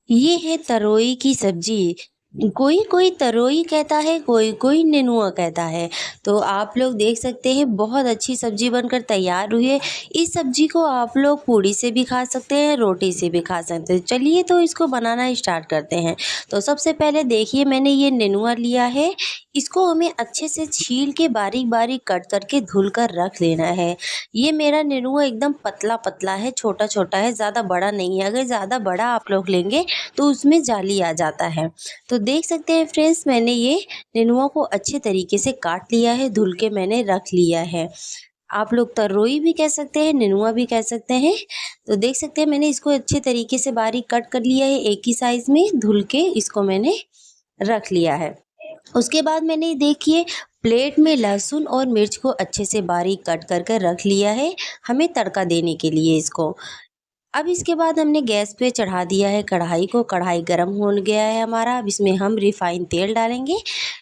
ये है तरोई की सब्जी। कोई कोई तरोई कहता है, कोई कोई नेनुआ कहता है। तो आप लोग देख सकते हैं बहुत अच्छी सब्जी बनकर तैयार हुई है। इस सब्जी को आप लोग पूड़ी से भी खा सकते हैं, रोटी से भी खा सकते हैं। चलिए तो इसको बनाना स्टार्ट करते हैं। तो सबसे पहले देखिए मैंने ये नेनुआ लिया है। इसको हमें अच्छे से छील के बारीक बारीक कट करके धुल कर रख लेना है। ये मेरा नेनुआ एकदम पतला पतला है, छोटा छोटा है, ज़्यादा बड़ा नहीं है। अगर ज़्यादा बड़ा आप लोग लेंगे तो उसमें जाली आ जाता है। तो देख सकते हैं फ्रेंड्स, मैंने ये नेनुआ को अच्छे तरीके से काट लिया है, धुल के मैंने रख लिया है। आप लोग तरोई भी कह सकते हैं, नेनुआ भी कह सकते हैं। तो देख सकते हैं मैंने इसको अच्छे तरीके से बारीक कट कर लिया है, एक ही साइज़ में धुल के इसको मैंने रख लिया है। उसके बाद मैंने देखिए प्लेट में लहसुन और मिर्च को अच्छे से बारीक कट कर कर रख लिया है, हमें तड़का देने के लिए इसको। अब इसके बाद हमने गैस पे चढ़ा दिया है कढ़ाई को। कढ़ाई गर्म हो गया है हमारा। अब इसमें हम रिफ़ाइन तेल डालेंगे।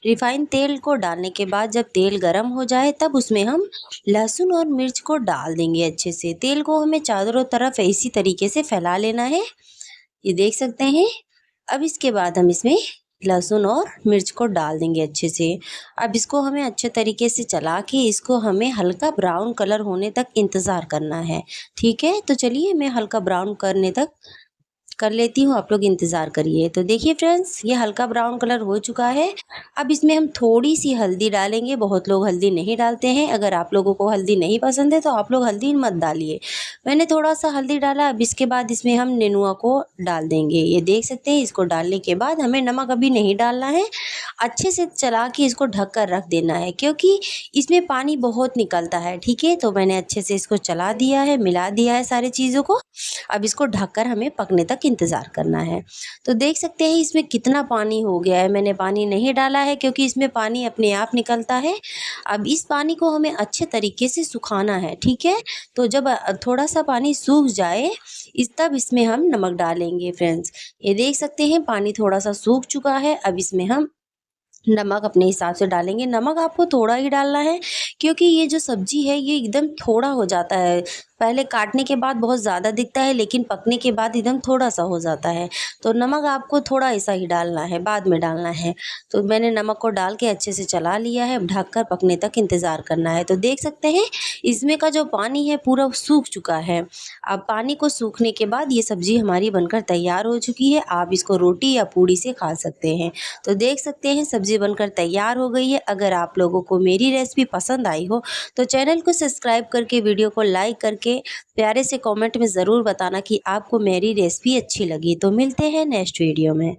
रिफ़ाइन तेल को डालने के बाद जब तेल गर्म हो जाए तब उसमें हम लहसुन और मिर्च को डाल देंगे अच्छे से। तेल को हमें चारों तरफ इसी तरीके से फैला लेना है, ये देख सकते हैं। अब इसके बाद हम इसमें लहसुन और मिर्च को डाल देंगे अच्छे से। अब इसको हमें अच्छे तरीके से चला के इसको हमें हल्का ब्राउन कलर होने तक इंतज़ार करना है, ठीक है? तो चलिए मैं हल्का ब्राउन करने तक कर लेती हूँ, आप लोग इंतज़ार करिए। तो देखिए फ्रेंड्स, ये हल्का ब्राउन कलर हो चुका है। अब इसमें हम थोड़ी-सी हल्दी डालेंगे, बहुत लोग हल्दी नहीं डालते हैं। अगर आप लोगों को हल्दी नहीं पसंद है तो आप लोग हल्दी मत डालिए। मैंने थोड़ा-सा हल्दी डाला। अब इसके बाद इसमें हम नेनुआ को डाल देंगे। ये देख सकते हैं, इसको डालने के बाद हमें नमक अभी नहीं डालना है। अच्छे से चला के इसको ढक कर रख देना है, क्योंकि इसमें पानी बहुत निकलता है, ठीक है? तो मैंने अच्छे से इसको चला दिया है, मिला दिया है सारी चीज़ों को। अब इसको ढककर हमें पकने तक इंतज़ार करना है। तो देख सकते हैं इसमें कितना पानी हो गया है। मैंने पानी नहीं डाला है क्योंकि इसमें पानी अपने आप निकलता है। अब इस पानी को हमें अच्छे तरीके से सुखाना है, ठीक है? तो जब थोड़ा-सा पानी सूख जाए तब इसमें हम नमक डालेंगे फ्रेंड्स। ये देख सकते हैं पानी थोड़ा-सा सूख चुका है। अब इसमें हम नमक अपने हिसाब से डालेंगे। नमक आपको थोड़ा ही डालना है, क्योंकि ये जो सब्ज़ी है ये एकदम थोड़ा हो जाता है। पहले काटने के बाद बहुत ज़्यादा दिखता है, लेकिन पकने के बाद एकदम थोड़ा-सा हो जाता है। तो नमक आपको थोड़ा ऐसा ही डालना है, बाद में डालना है। तो मैंने नमक को डाल के अच्छे से चला लिया है। अब ढककर पकने तक इंतज़ार करना है। तो देख सकते हैं इसमें का जो पानी है पूरा सूख चुका है। अब पानी को सूखने के बाद ये सब्ज़ी हमारी बनकर तैयार हो चुकी है। आप इसको रोटी या पूड़ी से खा सकते हैं। तो देख सकते हैं सब्ज़ी बनकर तैयार हो गई है। अगर आप लोगों को मेरी रेसिपी पसंद आई हो तो चैनल को सब्सक्राइब करके, वीडियो को लाइक करके प्यारे से कमेंट में ज़रूर बताना कि आपको मेरी रेसिपी अच्छी लगी। तो मिलते हैं नेक्स्ट वीडियो में।